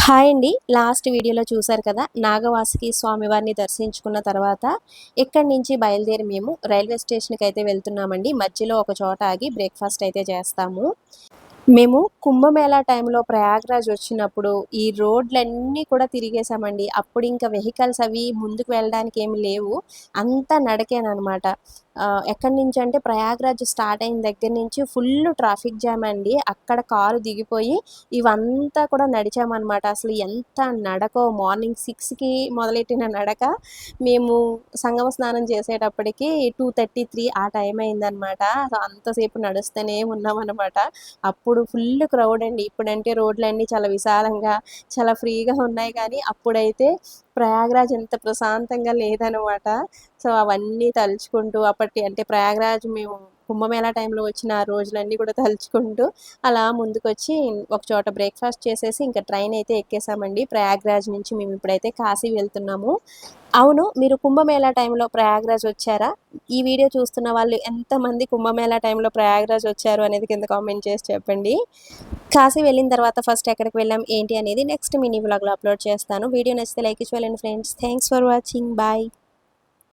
Hi అండి. Last వీడియోలో చూసారు కదా! నాగవాసుకి స్వామివారిని దర్శించుకున్న తర్వాత ఇక్కడి నుంచి బయలుదేరి మేము రైల్వే స్టేషన్‌కైతే వెళ్తున్నామండి. మధ్యలో ఒక చోట ఆగి బ్రేక్‌ఫాస్ట్ అయితే చేస్తాము. మేము కుంభమేళా టైంలో ప్రయాగ్‌రాజ్ వచ్చినప్పుడు ఈ రోడ్లన్నీ కూడా తిరిగేసామండి. అప్పుడు ఇంకా వెహికల్స్ అవి ముందుకు వెళ్ళడానికి ఏమి లేవు. అంతా నడకేననమాట. ఎక్కడి నుంచంటే ప్రయాగ్‌రాజ్ స్టార్ట్ అయిన దగ్గర నుంచి ఫుల్లు ట్రాఫిక్ జామ్ అండి. అక్కడ కారు దిగిపోయి ఇవంతా కూడా నడిచామనమాట. అసలు ఎంత నడకో మార్నింగ్ 6కి మొదలెట్టిన నడక మేము సంగమ స్నానం చేసేటప్పటికి 2:33 ఆ టైం అయిందనమాట. సో, అంతసేపు నడుస్తూనే ఉన్నామనమాట. అప్పుడు ఫుల్ క్రౌడ్ అండి. ఇప్పుడంటే రోడ్లన్నీ చాలా విశాలంగా, చాలా ఫ్రీగా ఉన్నాయి కానీ, అప్పుడైతే ప్రయాగ్‌రాజ్ ఎంత ప్రశాంతంగా లేదనమాట. సో, అవన్నీ తలుచుకుంటూ అప్పటి అంటే ప్రయాగ్‌రాజ్ మేము కుంభమేళా టైంలో వచ్చిన ఆ రోజులన్నీ కూడా తలుచుకుంటూ అలా ముందుకొచ్చి ఒక చోట బ్రేక్‌ఫాస్ట్ చేసేసి ఇంక ట్రైన్ అయితే ఎక్కేసామండి. ప్రయాగ్‌రాజ్ నుంచి మేము ఇప్పుడైతే కాశీ వెళ్తున్నాము. అవును. మీరు కుంభమేళా టైంలో ప్రయాగ్‌రాజ్ వచ్చారా? ఈ వీడియో చూస్తున్న వాళ్ళు ఎంతమంది కుంభమేళా టైంలో ప్రయాగ్‌రాజ్ వచ్చారు అనేది కింద కామెంట్ చేసి చెప్పండి. కాశీ వెళ్ళిన తర్వాత ఫస్ట్ ఎక్కడికి వెళ్ళాం, ఏంటి అనేది నెక్స్ట్ మినీ వ్లాగ్‌లో అప్‌లోడ్ చేస్తాను. వీడియో నచ్చితే లైక్ ఇచ్చి వెళ్ళండి friends. Thanks for watching. Bye.